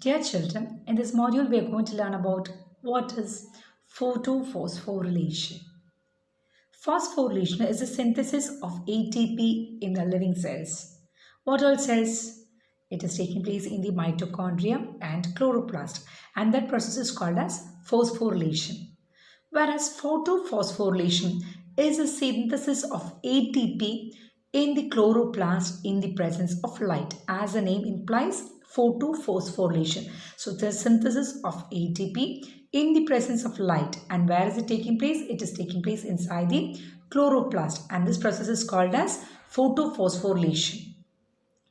Dear children, in this module we are going to learn about what is photophosphorylation. Phosphorylation is the synthesis of ATP in the living cells. What all cells? It is taking place in the mitochondria and chloroplast, and that process is called as phosphorylation. Whereas photophosphorylation is a synthesis of ATP in the chloroplast in the presence of light. As the name implies, photophosphorylation. So the synthesis of ATP in the presence of light. And where is it taking place? It is taking place inside the chloroplast, and this process is called as photophosphorylation.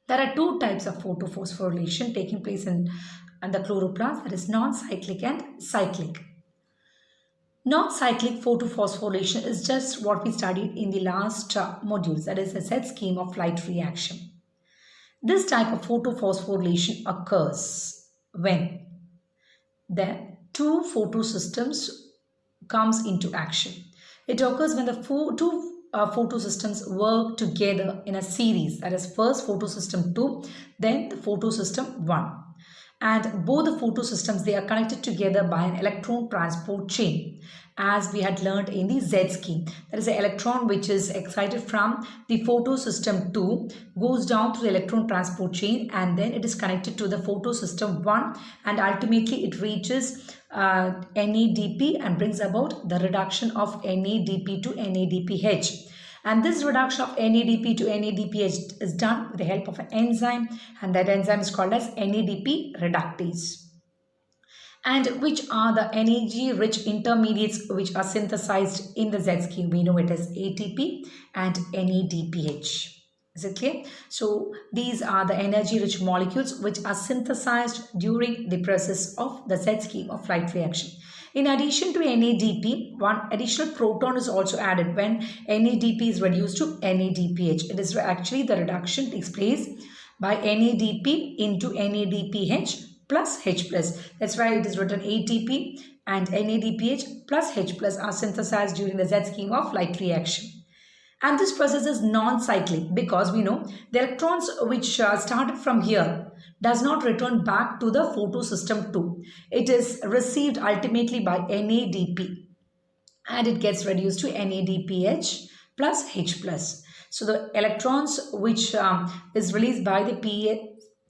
There are two types of photophosphorylation taking place in the chloroplast, that is non-cyclic and cyclic. Non-cyclic photophosphorylation is just what we studied in the last modules, that is the Z scheme of light reaction. This type of photophosphorylation occurs when the two photosystems comes into action. It occurs when the two photosystems work together in a series, that is first photosystem 2, then the photosystem 1. And both the photosystems, they are connected together by an electron transport chain, as we had learned in the Z scheme. That is, the electron which is excited from the photosystem 2 goes down to the electron transport chain, and then it is connected to the photosystem 1, and ultimately it reaches NADP and brings about the reduction of NADP to NADPH. And this reduction of NADP to NADPH is done with the help of an enzyme, and that enzyme is called as NADP reductase. And which are the energy-rich intermediates which are synthesized in the Z scheme? We know it as ATP and NADPH. Is it clear? So these are the energy-rich molecules which are synthesized during the process of the Z scheme of light reaction. In addition to NADP, one additional proton is also added when NADP is reduced to NADPH. It is actually the reduction takes place by NADP into NADPH plus H plus. That's why it is written ATP and NADPH plus H plus are synthesized during the Z scheme of light reaction. And this process is non-cyclic because we know the electrons which started from here does not return back to the photosystem 2. It is received ultimately by NADP and it gets reduced to NADPH plus H plus. So the electrons which is released by the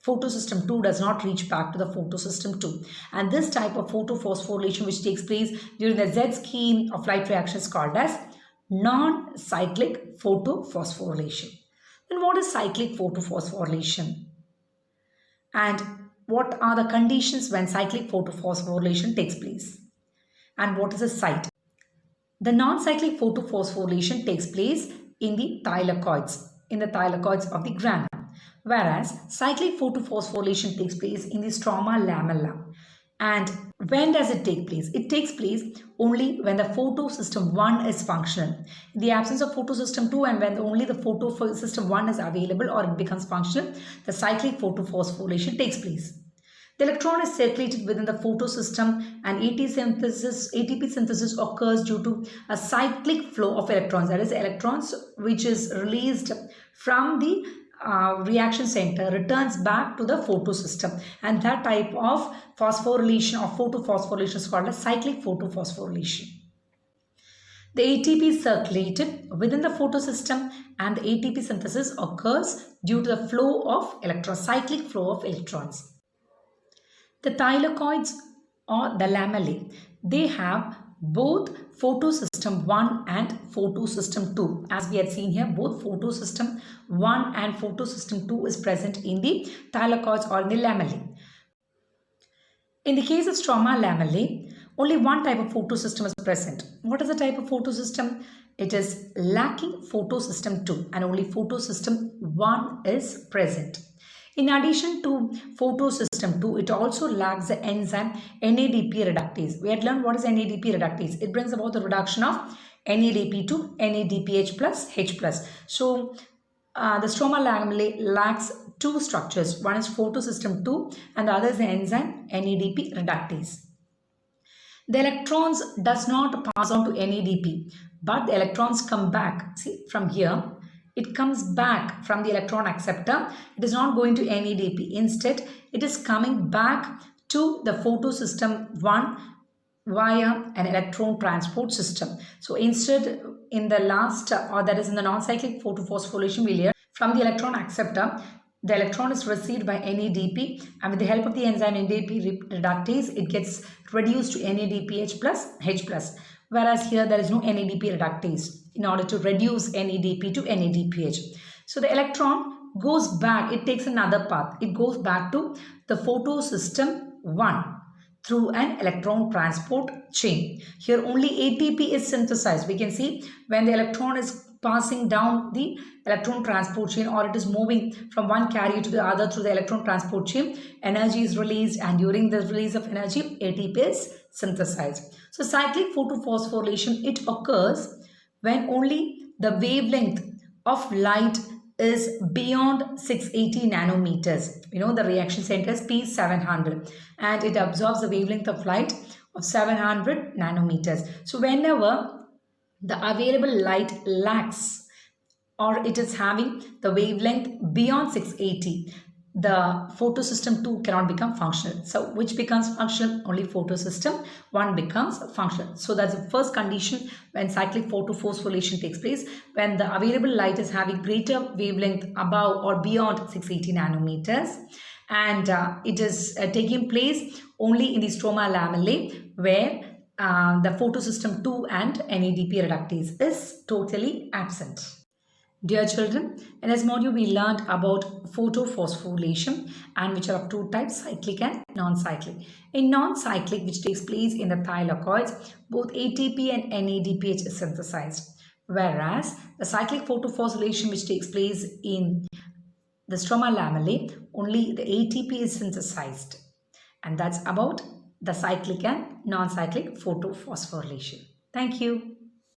photosystem 2 does not reach back to the photosystem 2. And this type of photophosphorylation which takes place during the Z scheme of light reaction is called as non-cyclic photophosphorylation. Then what is cyclic photophosphorylation? And what are the conditions when cyclic photophosphorylation takes place? And what is a site? The non-cyclic photophosphorylation takes place in the thylakoids, of the grana, whereas cyclic photophosphorylation takes place in the stroma lamella. And when does it take place? It takes place only when the photosystem 1 is functional. In the absence of photosystem 2 and when only the photosystem 1 is available or it becomes functional, the cyclic photophosphorylation takes place. The electron is circulated within the photosystem and ATP synthesis occurs due to a cyclic flow of electrons. That is, electrons which is released from the reaction center returns back to the photosystem, and that type of phosphorylation or photophosphorylation is called as cyclic photophosphorylation. The ATP is circulated within the photosystem and the ATP synthesis occurs due to the flow of electrons, cyclic flow of electrons. The thylakoids or the lamellae, they have both photosystem 1 and photosystem 2. As we had seen here, both photosystem 1 and photosystem 2 is present in the thylakoids or in the lamellae. In the case of stroma lamellae, only one type of photosystem is present. What is the type of photosystem? It is lacking photosystem 2 and only photosystem 1 is present. In addition to photosystem 2, it also lacks the enzyme NADP reductase. We had learned what is NADP reductase. It brings about the reduction of NADP to NADPH plus H plus. So the stroma lamellae lacks two structures. One is photosystem 2 and the other is the enzyme NADP reductase. The electrons does not pass on to NADP, but the electrons come back. See, from here, it comes back from the electron acceptor. It is not going to NADP. Instead, it is coming back to the photosystem 1 via an electron transport system. So instead, in the last, or that is in the non-cyclic photophosphorylation, we'll hear from the electron acceptor, the electron is received by NADP, and with the help of the enzyme NADP reductase, it gets reduced to NADPH plus H plus. Whereas here there is no NADP reductase in order to reduce NADP to NADPH. So the electron goes back, it takes another path. It goes back to the photosystem 1 through an electron transport chain. Here only ATP is synthesized. We can see when the electron is passing down the electron transport chain, or it is moving from one carrier to the other through the electron transport chain, energy is released, and during the release of energy, ATP is synthesized. So cyclic photophosphorylation, it occurs when only the wavelength of light is beyond 680 nanometers. You know, the reaction center is P700 and it absorbs the wavelength of light of 700 nanometers. So whenever the available light lacks, or it is having the wavelength beyond 680, the photosystem 2 cannot become functional. So which becomes functional? Only photosystem 1 becomes functional. So that's the first condition when cyclic photophosphorylation takes place, when the available light is having greater wavelength above or beyond 680 nanometers, and it is taking place only in the stroma lamellae, where the photosystem 2 and NADP reductase is totally absent. Dear children, in this module we learned about photophosphorylation, and which are of two types, cyclic and non-cyclic. In non-cyclic, which takes place in the thylakoids, both ATP and NADPH is synthesized. Whereas the cyclic photophosphorylation, which takes place in the stroma lamellae, only the ATP is synthesized. And that's about the cyclic and non-cyclic photophosphorylation. Thank you.